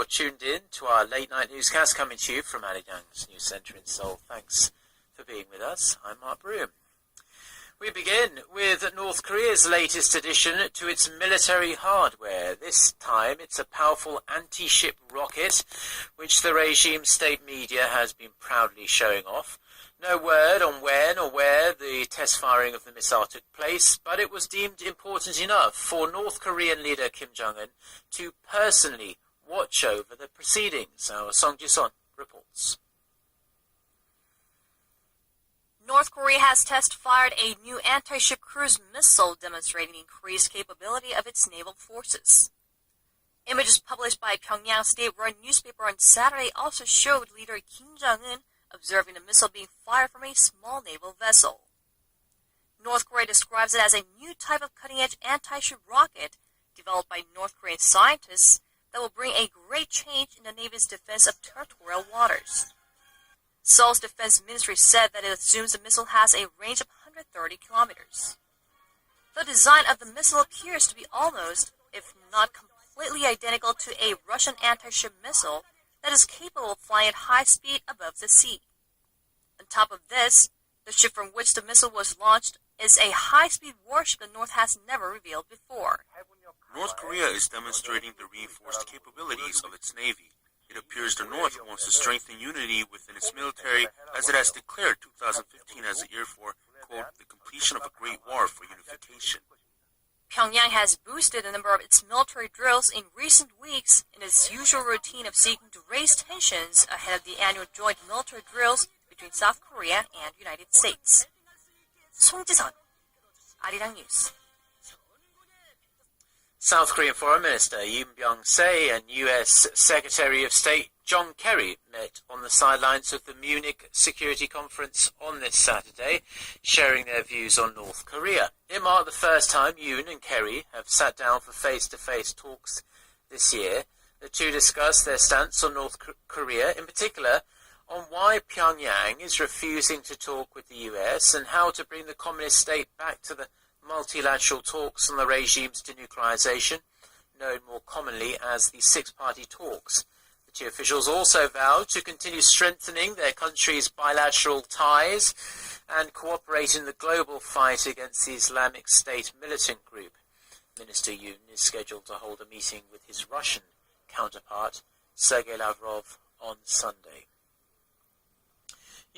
tuned in to our late night newscast coming to you from Arirang's News Centre in Seoul. Thanks for being with us. I'm Mark Broom. We begin with North Korea's latest addition to its military hardware. This time it's a powerful anti-ship rocket, which the regime state media has been proudly showing off. No word on when or where the test firing of the missile took place, but it was deemed important enough for North Korean leader Kim Jong-un to personally watch over the proceedings. Our Song Ji-son reports. North Korea has test-fired a new anti-ship cruise missile demonstrating increased capability of its naval forces. Images published by Pyongyang state-run newspaper on Saturday also showed leader Kim Jong-un observing the missile being fired from a small naval vessel. North Korea describes it as a new type of cutting-edge anti-ship rocket developed by North Korean scientists that will bring a great change in the Navy's defense of territorial waters. Seoul's defense ministry said that it assumes the missile has a range of 130 kilometers. The design of the missile appears to be almost, if not completely identical to a Russian anti-ship missile that is capable of flying at high speed above the sea. On top of this, the ship from which the missile was launched is a high-speed warship the North has never revealed before. North Korea is demonstrating the reinforced capabilities of its Navy. It appears the North wants to strengthen unity within its military, as it has declared 2015 as the year for, quote, the completion of a great war for unification. Pyongyang has boosted the number of its military drills in recent weeks in its usual routine of seeking to raise tensions ahead of the annual joint military drills between South Korea and United States. Song Ji-son, Arirang News. South Korean Foreign Minister Yoon Byung-se and U.S. Secretary of State John Kerry met on the sidelines of the Munich Security Conference on this Saturday, sharing their views on North Korea. It marked the first time Yoon and Kerry have sat down for face-to-face talks this year. The two discussed their stance on North Korea, in particular on why Pyongyang is refusing to talk with the U.S. and how to bring the communist state back to the multilateral talks on the regime's denuclearization, known more commonly as the six-party talks. The two officials also vowed to continue strengthening their countries' bilateral ties and cooperate in the global fight against the Islamic State militant group. Minister Yoon is scheduled to hold a meeting with his Russian counterpart, Sergei Lavrov, on Sunday.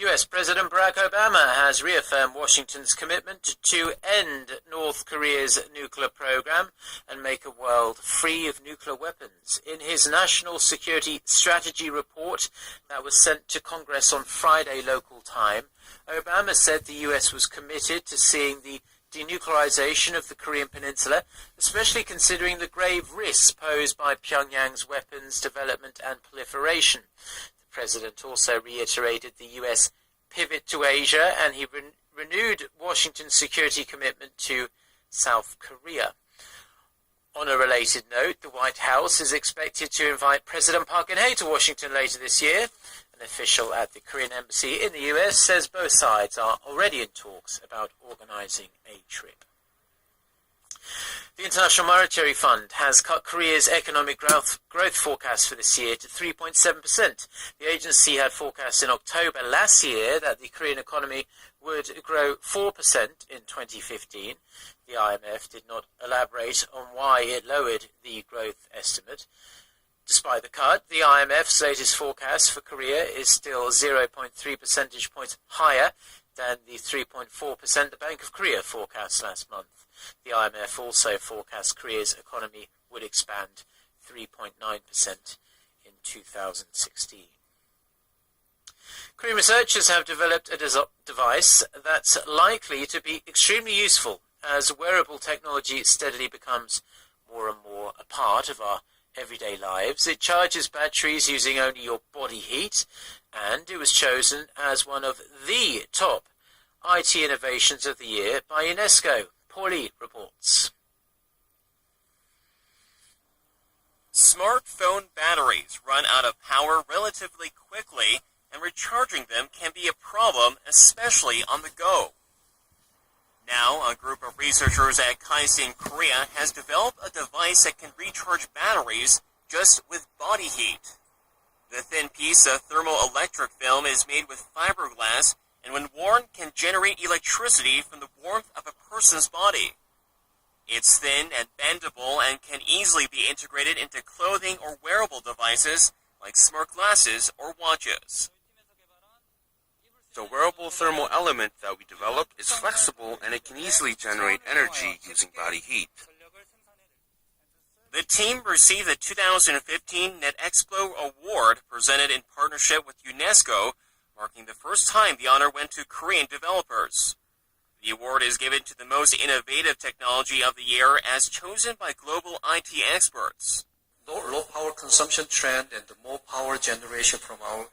US President Barack Obama has reaffirmed Washington's commitment to end North Korea's nuclear program and make a world free of nuclear weapons. In his National Security Strategy report that was sent to Congress on Friday local time, Obama said the US was committed to seeing the denuclearization of the Korean Peninsula, especially considering the grave risks posed by Pyongyang's weapons development and proliferation. The president also reiterated the U.S. pivot to Asia, and he renewed Washington's security commitment to South Korea. On a related note, the White House is expected to invite President Park Geun-hye to Washington later this year. An official at the Korean embassy in the U.S. says both sides are already in talks about organizing a trip. The International Monetary Fund has cut Korea's economic growth forecast for this year to 3.7%. The agency had forecast in October last year that the Korean economy would grow 4% in 2015. The IMF did not elaborate on why it lowered the growth estimate. Despite the cut, the IMF's latest forecast for Korea is still 0.3 percentage points higher than the 3.4% the Bank of Korea forecast last month. The IMF also forecast Korea's economy would expand 3.9% in 2016. Korean researchers have developed a device that's likely to be extremely useful as wearable technology steadily becomes more and more a part of our everyday lives. It charges batteries using only your body heat, and it was chosen as one of the top IT innovations of the year by UNESCO. Paulie reports. Smartphone batteries run out of power relatively quickly, and recharging them can be a problem, especially on the go. Now, a group of researchers at Kaesong, Korea has developed a device that can recharge batteries just with body heat. The thin piece of thermoelectric film is made with fiberglass and when worn can generate electricity from the warmth of a person's body. It's thin and bendable and can easily be integrated into clothing or wearable devices like smart glasses or watches. The wearable thermal element that we developed is flexible and it can easily generate energy using body heat. The team received the 2015 Net Expo Award presented in partnership with UNESCO, marking the first time the honor went to Korean developers. The award is given to the most innovative technology of the year as chosen by global IT experts. Low power consumption trend and the more power generation from our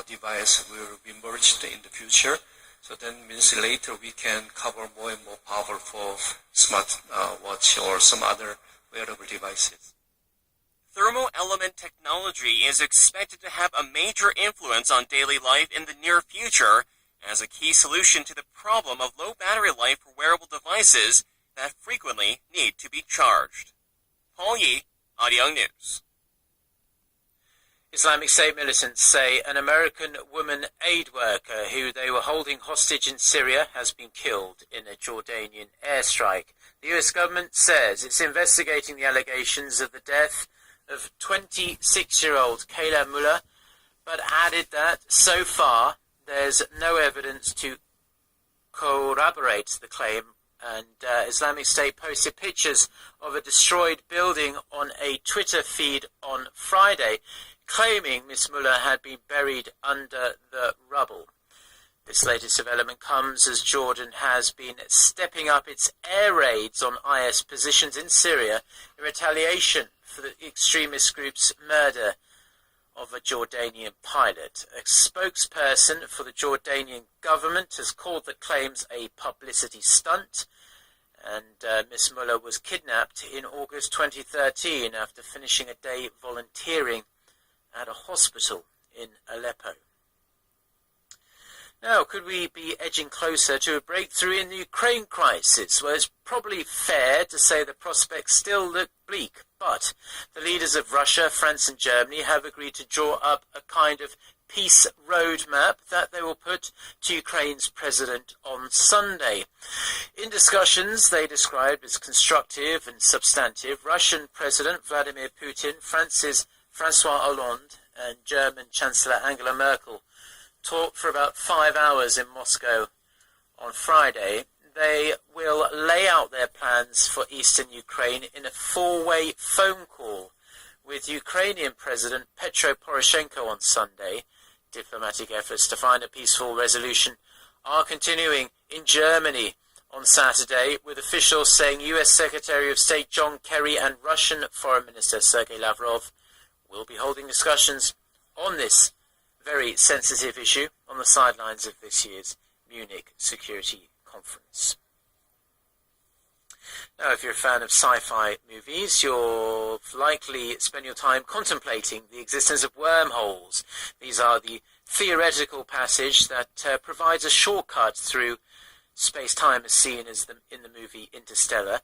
device will be merged in the future. So then means later we can cover more and more power for smart watch or some other wearable devices. Thermo-element technology is expected to have a major influence on daily life in the near future as a key solution to the problem of low battery life for wearable devices that frequently need to be charged. Paul Yi, Arirang News. Islamic State militants say an American woman aid worker who they were holding hostage in Syria has been killed in a Jordanian airstrike. The US government says it's investigating the allegations of the death of 26-year-old Kayla Mullah, but added that so far there's no evidence to corroborate the claim. And Islamic State posted pictures of a destroyed building on a Twitter feed on Friday, claiming Miss Mullah had been buried under the rubble. This latest development comes as Jordan has been stepping up its air raids on IS positions in Syria in retaliation for the extremist group's murder of a Jordanian pilot. A spokesperson for the Jordanian government has called the claims a publicity stunt, and Miss Mullah was kidnapped in August 2013 after finishing a day volunteering at a hospital in Aleppo. Now, could we be edging closer to a breakthrough in the Ukraine crisis? Well, it's probably fair to say the prospects still look bleak, but the leaders of Russia, France and Germany have agreed to draw up a kind of peace roadmap that they will put to Ukraine's president on Sunday. In discussions they described as constructive and substantive, Russian President Vladimir Putin, France's François Hollande and German Chancellor Angela Merkel talked for about 5 hours in Moscow on Friday. They will lay out their plans for eastern Ukraine in a four-way phone call with Ukrainian President Petro Poroshenko on Sunday. Diplomatic efforts to find a peaceful resolution are continuing in Germany on Saturday, with officials saying US Secretary of State John Kerry and Russian Foreign Minister Sergei Lavrov will be holding discussions on this very sensitive issue on the sidelines of this year's Munich Security Conference. Now, if you're a fan of sci-fi movies, you'll likely spend your time contemplating the existence of wormholes. These are the theoretical passage that provides a shortcut through space-time as seen as in the movie Interstellar.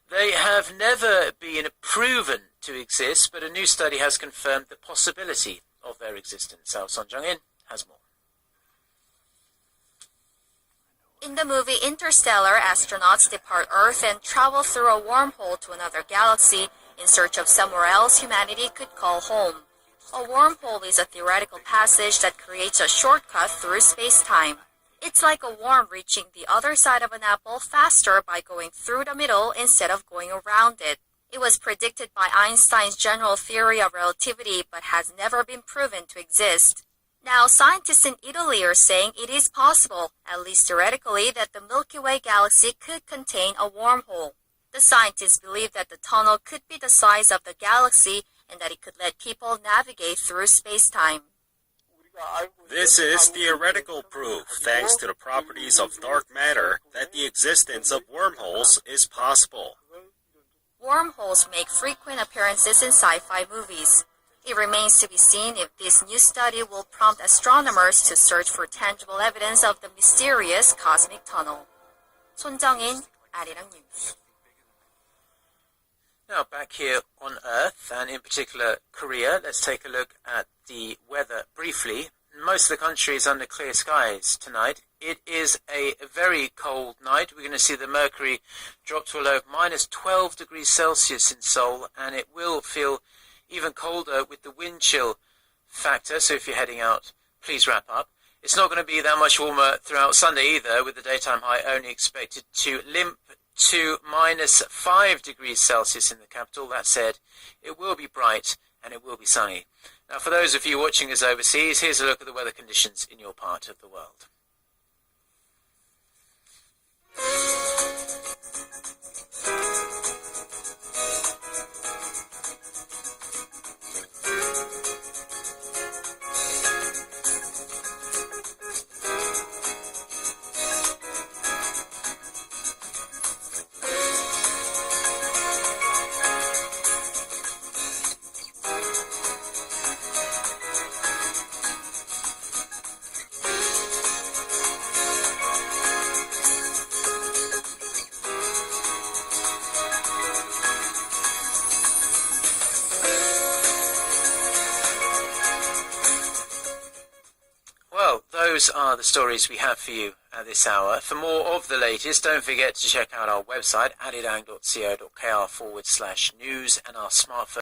They have never been proven to exist, but a new study has confirmed the possibility of their existence. Our Son Jung-in has more. In the movie Interstellar, astronauts depart Earth and travel through a wormhole to another galaxy in search of somewhere else humanity could call home. A wormhole is a theoretical passage that creates a shortcut through space-time. It's like a worm reaching the other side of an apple faster by going through the middle instead of going around it. It was predicted by Einstein's general theory of relativity but has never been proven to exist. Now, scientists in Italy are saying it is possible, at least theoretically, that the Milky Way galaxy could contain a wormhole. The scientists believe that the tunnel could be the size of the galaxy and that it could let people navigate through space-time. This is theoretical proof, thanks to the properties of dark matter, that the existence of wormholes is possible. Wormholes make frequent appearances in sci-fi movies. It remains to be seen if this new study will prompt astronomers to search for tangible evidence of the mysterious cosmic tunnel. 손정인, 아리랑 뉴스. Now back here on Earth, and in particular Korea, let's take a look at the weather briefly. Most of the country is under clear skies tonight. It is a very cold night. We're going to see the mercury drop to a low of minus 12 degrees Celsius in Seoul, and it will feel even colder with the wind chill factor. So if you're heading out, please wrap up. It's not going to be that much warmer throughout Sunday either, with the daytime high only expected to limp to minus 5 degrees Celsius in the capital. That said, it will be bright and it will be sunny. Now, for those of you watching us overseas, here's a look at the weather conditions in your part of the world. Those are the stories we have for you at this hour. For more of the latest, don't forget to check out our website, arirang.co.kr/news, and our smartphone